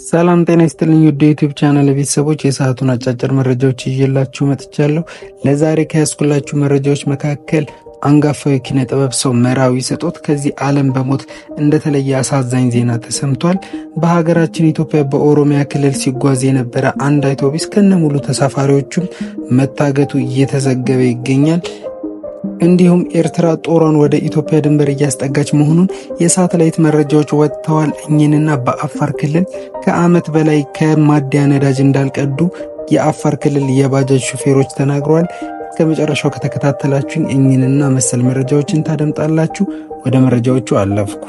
ሰላም ጤና ይስጥልኝ ውድ የዩቲዩብ ቻናል ቤተሰቦች፣ የሰዓቱን አጫጭር መረጃዎች ይዤላችሁ መጥቻለሁ። ለዛሬ ከያዝኩላችሁ መረጃዎች መካከል አንጋፋው የኪነ ጥበብ ሰው መራዊ ስጦት ከዚህ ዓለም በሞት እንደተለየ አሳዛኝ ዜና ተሰምቷል። በሀገራችን ኢትዮጵያ በኦሮሚያ ክልል ሲጓዝ የነበረ አንድ አውቶቡስ ከነሙሉ ተሳፋሪዎቹም መታገቱ እየተዘገበ ይገኛል። እንዲሁም ኤርትራ ጦሯን ወደ ኢትዮጵያ ድንበር እያስጠጋች መሆኑን የሳተላይት መረጃዎች ወጥተዋል። እኚህንና በአፋር ክልል ከዓመት በላይ ከማደያ ነዳጅ እንዳልቀዱ የአፋር ክልል የባጃጅ ሹፌሮች ተናግረዋል። ከመጨረሻው ከተከታተላችሁኝ እኚህንና መሰል መረጃዎችን ታደምጣላችሁ። ወደ መረጃዎቹ አለፍኩ።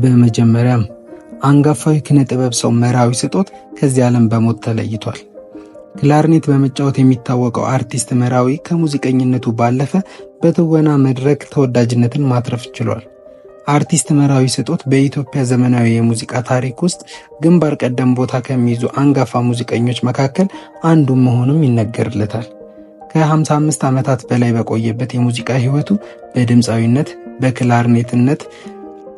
በመጀመሪያም አንጋፋዊ ኪነ ጥበብ ሰው መራዊ ስጦት ከዚህ ዓለም በሞት ተለይቷል። ክላርኔት በመጫወት የሚታወቀው አርቲስት መራዊ ከሙዚቀኝነቱ ባለፈ በትወና መድረክ ተወዳጅነትን ማትረፍ ችሏል። አርቲስት መራዊ ስጦት በኢትዮጵያ ዘመናዊ የሙዚቃ ታሪክ ውስጥ ግንባር ቀደም ቦታ ከሚይዙ አንጋፋ ሙዚቀኞች መካከል አንዱ መሆኑም ይነገርለታል። ከ55 ዓመታት በላይ በቆየበት የሙዚቃ ሕይወቱ በድምፃዊነት፣ በክላርኔትነት፣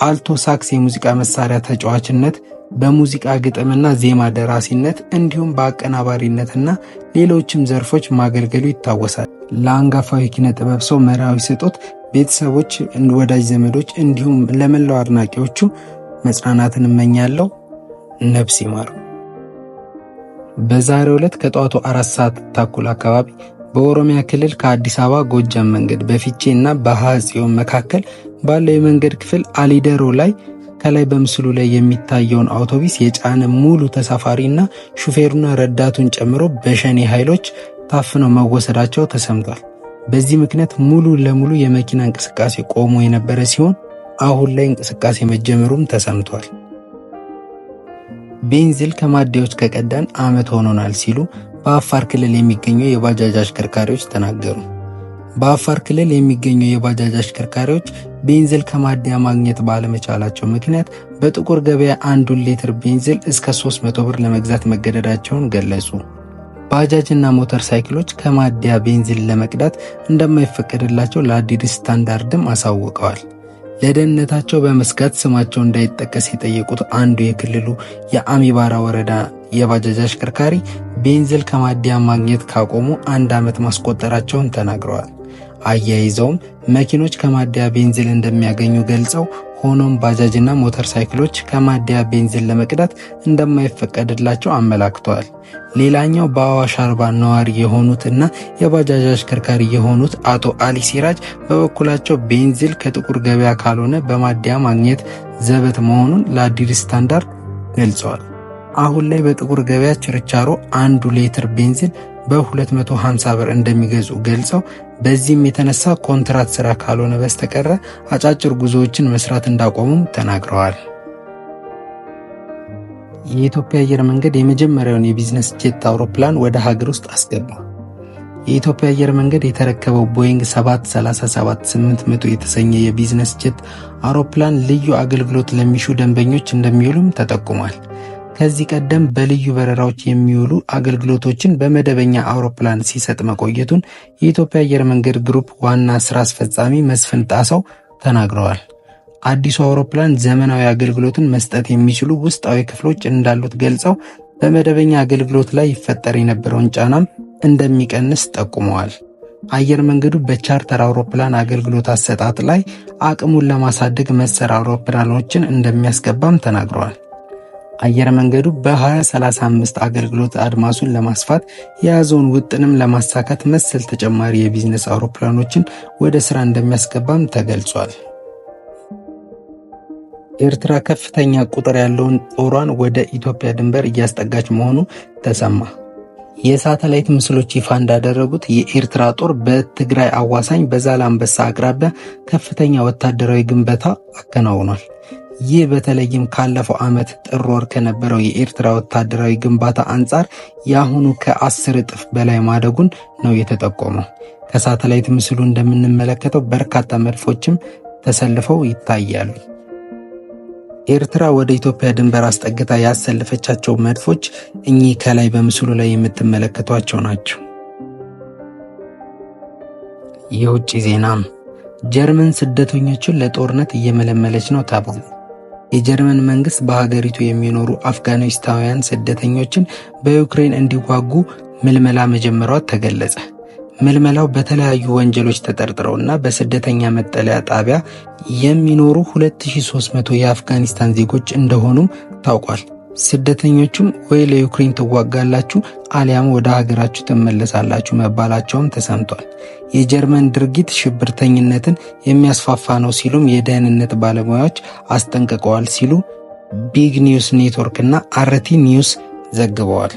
አልቶ ሳክስ የሙዚቃ መሳሪያ ተጫዋችነት፣ በሙዚቃ ግጥምና ዜማ ደራሲነት እንዲሁም በአቀናባሪነትና ሌሎችም ዘርፎች ማገልገሉ ይታወሳል። ለአንጋፋዊ ኪነ ጥበብ ሰው መራዊ ስጦት ቤተሰቦች፣ ወዳጅ ዘመዶች እንዲሁም ለመላው አድናቂዎቹ መጽናናትን እመኛለሁ። ነፍስ ይማር። በዛሬው ዕለት ከጠዋቱ 4 ሰዓት ተኩል አካባቢ በኦሮሚያ ክልል ከአዲስ አበባ ጎጃም መንገድ በፊቼ እና በሐጽዮን መካከል ባለው የመንገድ ክፍል አሊደሮ ላይ ከላይ በምስሉ ላይ የሚታየውን አውቶቡስ የጫነ ሙሉ ተሳፋሪና ሹፌሩና ረዳቱን ጨምሮ በሸኔ ኃይሎች ታፍነው መወሰዳቸው ተሰምቷል። በዚህ ምክንያት ሙሉ ለሙሉ የመኪና እንቅስቃሴ ቆሞ የነበረ ሲሆን አሁን ላይ እንቅስቃሴ መጀመሩም ተሰምቷል። ቤንዚል ከማደያዎች ከቀዳን ዓመት ሆኖናል ሲሉ በአፋር ክልል የሚገኙ የባጃጅ አሽከርካሪዎች ተናገሩ። በአፋር ክልል የሚገኙ የባጃጅ አሽከርካሪዎች ቤንዚል ከማደያ ማግኘት ባለመቻላቸው ምክንያት በጥቁር ገበያ 1 ሊትር ቤንዚል እስከ 300 ብር ለመግዛት መገደዳቸውን ገለጹ። ባጃጅ እና ሞተር ሳይክሎች ከማደያ ቤንዚል ለመቅዳት እንደማይፈቀድላቸው ለአዲስ ስታንዳርድም አሳውቀዋል። ለደህንነታቸው በመስጋት ስማቸው እንዳይጠቀስ የጠየቁት አንዱ የክልሉ የአሚባራ ወረዳ የባጃጅ አሽከርካሪ ቤንዚል ከማደያ ማግኘት ካቆሙ 1 ዓመት ማስቆጠራቸውን ተናግረዋል። አያይዘውም መኪኖች ከማደያ ቤንዚል እንደሚያገኙ ገልጸው ሆኖም ባጃጅና ሞተር ሳይክሎች ከማደያ ቤንዚል ለመቅዳት እንደማይፈቀድላቸው አመላክተዋል። ሌላኛው በአዋሽ አርባ ነዋሪ የሆኑትና የባጃጅ አሽከርካሪ የሆኑት አቶ አሊ ሲራጅ በበኩላቸው ቤንዚል ከጥቁር ገበያ ካልሆነ በማደያ ማግኘት ዘበት መሆኑን ለአዲስ ስታንዳርድ ገልጸዋል። አሁን ላይ በጥቁር ገበያ ችርቻሮ 1 ሊትር ቤንዚን በ250 ብር እንደሚገዙ ገልጸው በዚህም የተነሳ ኮንትራት ስራ ካልሆነ በስተቀር አጫጭር ጉዞዎችን መስራት እንዳቆሙም ተናግረዋል። የኢትዮጵያ አየር መንገድ የመጀመሪያውን የቢዝነስ ጄት አውሮፕላን ወደ ሀገር ውስጥ አስገባ። የኢትዮጵያ አየር መንገድ የተረከበው ቦይንግ 737-800 የተሰኘ የቢዝነስ ጄት አውሮፕላን ልዩ አገልግሎት ለሚሹ ደንበኞች እንደሚውሉም ተጠቁሟል። ከዚህ ቀደም በልዩ በረራዎች የሚውሉ አገልግሎቶችን በመደበኛ አውሮፕላን ሲሰጥ መቆየቱን የኢትዮጵያ አየር መንገድ ግሩፕ ዋና ስራ አስፈጻሚ መስፍን ጣሰው ተናግረዋል። አዲሱ አውሮፕላን ዘመናዊ አገልግሎትን መስጠት የሚችሉ ውስጣዊ ክፍሎች እንዳሉት ገልጸው በመደበኛ አገልግሎት ላይ ይፈጠር የነበረውን ጫናም እንደሚቀንስ ጠቁመዋል። አየር መንገዱ በቻርተር አውሮፕላን አገልግሎት አሰጣጥ ላይ አቅሙን ለማሳደግ መሰል አውሮፕላኖችን እንደሚያስገባም ተናግረዋል። አየር መንገዱ በ2035 አገልግሎት አድማሱን ለማስፋት የያዘውን ውጥንም ለማሳካት መሰል ተጨማሪ የቢዝነስ አውሮፕላኖችን ወደ ስራ እንደሚያስገባም ተገልጿል። ኤርትራ ከፍተኛ ቁጥር ያለውን ጦሯን ወደ ኢትዮጵያ ድንበር እያስጠጋች መሆኑ ተሰማ። የሳተላይት ምስሎች ይፋ እንዳደረጉት የኤርትራ ጦር በትግራይ አዋሳኝ በዛላምበሳ አቅራቢያ ከፍተኛ ወታደራዊ ግንባታ አከናውኗል። ይህ በተለይም ካለፈው ዓመት ጥር ወር ከነበረው የኤርትራ ወታደራዊ ግንባታ አንጻር የአሁኑ ከ10 እጥፍ በላይ ማደጉን ነው የተጠቆመው። ከሳተላይት ምስሉ እንደምንመለከተው በርካታ መድፎችም ተሰልፈው ይታያሉ። ኤርትራ ወደ ኢትዮጵያ ድንበር አስጠግታ ያሰለፈቻቸው መድፎች እኚህ ከላይ በምስሉ ላይ የምትመለከቷቸው ናቸው። የውጭ ዜናም ጀርመን ስደተኞችን ለጦርነት እየመለመለች ነው ተባለ። የጀርመን መንግስት በሀገሪቱ የሚኖሩ አፍጋኒስታውያን ስደተኞችን በዩክሬን እንዲዋጉ ምልመላ መጀመሯ ተገለጸ። ምልመላው በተለያዩ ወንጀሎች ተጠርጥረውና በስደተኛ መጠለያ ጣቢያ የሚኖሩ 2300 የአፍጋኒስታን ዜጎች እንደሆኑም ታውቋል። ስደተኞቹም ወይ ለዩክሬን ትዋጋላችሁ አሊያም ወደ ሀገራችሁ ትመለሳላችሁ መባላቸውም ተሰምቷል። የጀርመን ድርጊት ሽብርተኝነትን የሚያስፋፋ ነው ሲሉም የደህንነት ባለሙያዎች አስጠንቅቀዋል ሲሉ ቢግ ኒውስ ኔትወርክ እና አርቲ ኒውስ ዘግበዋል።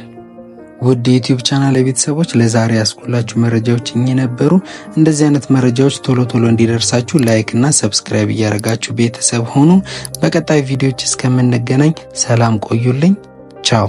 ውድ የዩቲዩብ ቻናል ቤተሰቦች ለዛሬ ያስኩላችሁ መረጃዎች እኚህ ነበሩ። እንደዚህ አይነት መረጃዎች ቶሎ ቶሎ እንዲደርሳችሁ ላይክ እና ሰብስክራይብ እያደረጋችሁ ቤተሰብ ሆኑ። በቀጣይ ቪዲዮዎች እስከምንገናኝ ሰላም ቆዩልኝ። ቻው።